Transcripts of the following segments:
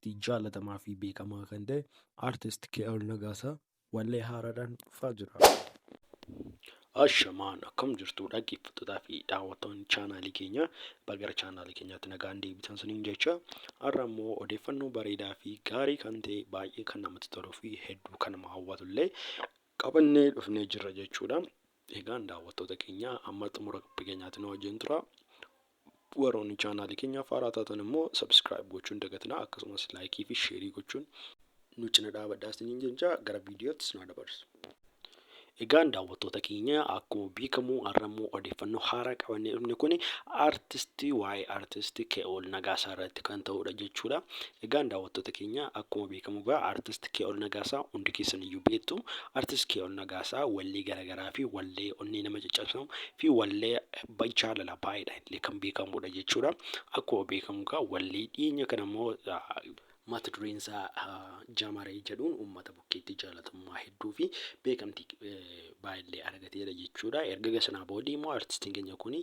artistii jaalatamaa fi beekamaa kan ta'e artist Keol Negasa wallee haaraadhaan dhufaa jira. Ashamaan akkam jirtu dhaggeeffattootaa fi daawwattoonni chaanaalii keenya bagara chaanaalii keenyaatti nagaan deebitan saniin jecha har'a immoo odeeffannoo bareedaa fi gaarii kan ta'e baay'ee kan namatti toluu fi hedduu kan nama hawwatullee qabannee dhufnee jirra jechuudha. Egaan daawwattoota keenya amma xumura keenyaatti nu wajjin tura. Warroonni chaanaalii keenyaaf haaraa taatan immoo subscribe gochuun dagatina akkasumas laayikii fi sheerii gochuun nu cina dhaabadhaa siniin jecha gara viidiyootti nu dabarsu. Egaan daawwattoota keenya akkuma beekamu har'a immoo odeeffannoo haaraa qabannee dhufne kun artistii waa'ee artistii Keol Negasa irratti kan ta'udha jechuudha. Egaan daawwattoota keenya akkuma beekamu artist Keol Negasa hundi keessan iyyuu beektu. Artist Keol Negasa wallee garaagaraa fi wallee onnee nama caccabsan fi wallee jaalala baay'eedha illee kan beekamudha jechuudha. Akkuma beekamu wallee dhiyeenya kana immoo mata dureen isaa Jamaree jedhuun uummata bukkeetti jaalatamummaa hedduu fi beekamtii baay'ee argateera jechuudha. Erga sanaa booddee immoo artistiin keenya kun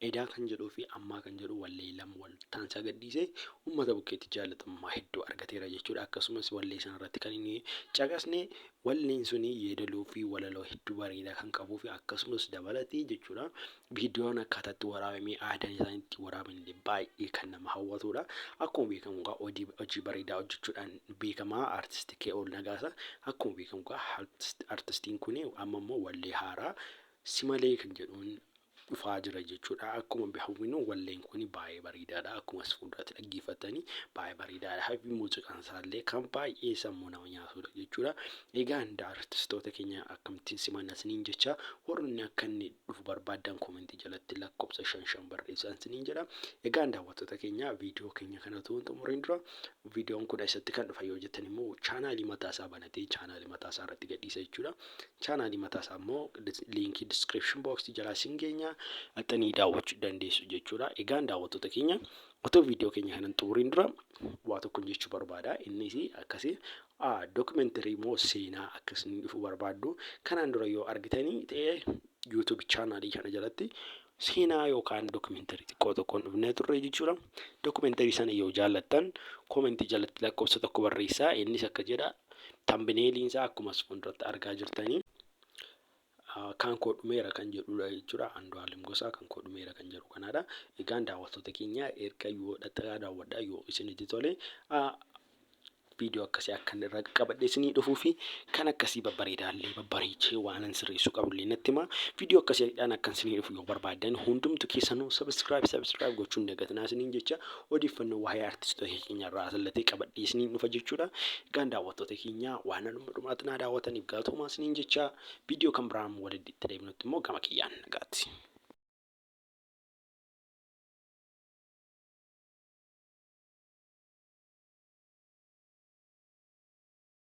edaa kan jedhuu fi ammaa kan jedhu wallee lama wal taansaa gadhiisee uummata bukkeetti jaalatamummaa hedduu argateera jechuudha. Akkasumas wallee sana irratti kan inni caqasne walleen suni yeedaloo fi walaloo hedduu bareedaa kan qabuu fi akkasumas dabalatee jechuudha. Viidiyoon akkaataatti waraabamee aadaan isaaniitti waraabanillee baay'ee kan nama hawwatudha. Akkuma beekamu hojii bareedaa hojjechuudhaan beekamaa artist Keol Negasa. Akkuma beekamu artistiin kun amma immoo wallee haaraa simalee kan jedhuun dhufaa jira jechuudha. Akkuma beekamu walleen kun baay'ee bareedaadha. Akkuma fuulduratti dhaggeeffatanii baay'ee bareedaadha. Hafi muuziqaan isaallee kan baay'ee sammuu nama nyaatudha jechuudha. Egaan artistoota keenya akkamittiin simanna siniin jecha warroonni akka inni dhufu barbaadan koomentii jalatti lakkoofsa 5 barreessan siniin jedha. Egaan daawwattoota keenya viidiyoo keenya kana xumureen dura viidiyoon kun isatti kan dhufa yoo jettan immoo chaanaalii mataasaa banatee chaanaalii mataasaa irratti gadhiisa jechuudha. Chaanaalii mataasaa immoo liinkii description box jalaa sin geenya attanii daawwachuu dandeessu jechuudha. Egaan daawwattoota keenya otoo viidiyoo keenya kanan xumureen dura waa tokko jechuu barbaada. Innis akkasii documentary moo seenaa akkasii dhufuu barbaaddu kanaan dura yoo argitanii ta'e YouTube chaanaalii kana jalatti seenaa yookaan documentary xiqqoo tokkoon dhufnee turre jechuudha. Documentary sana yoo jaallattan koomentii jalatti lakkoofsa tokko barreessaa. Innis akka jedha thumbnailiin isaa akkuma fuulduratti argaa jirtanii kan kodhumeera kan jedhudha jechuudha. Andu'aalem Gosaa kan kodhumeera kan jedhu kanaadha. Egaan daawwattoota keenya erga yoo dhaxxagaa daawwadhaa yoo isinitti tole viidiyoo akkasii akkan irra qabadhee isinii dhufuu fi kan akkasii babbareedaallee babbareechee waan sirreessuu qabullee natti hima. Viidiyoo akkasiidhaan akkan isinii dhufu yoo barbaadan hundumtu keessanuu subscribe gochuun dagatinaa isiniin jecha odeeffannoo waa'ee artistoota keenya irraa asirratti qabadhee isinii dhufa jechuudha. Egaan daawwattoota keenya waan dhumaatti na daawwataniif galatoomaa isiniin jecha viidiyoo kan biraan walitti deebinutti immoo gama kiyyaan nagaatti.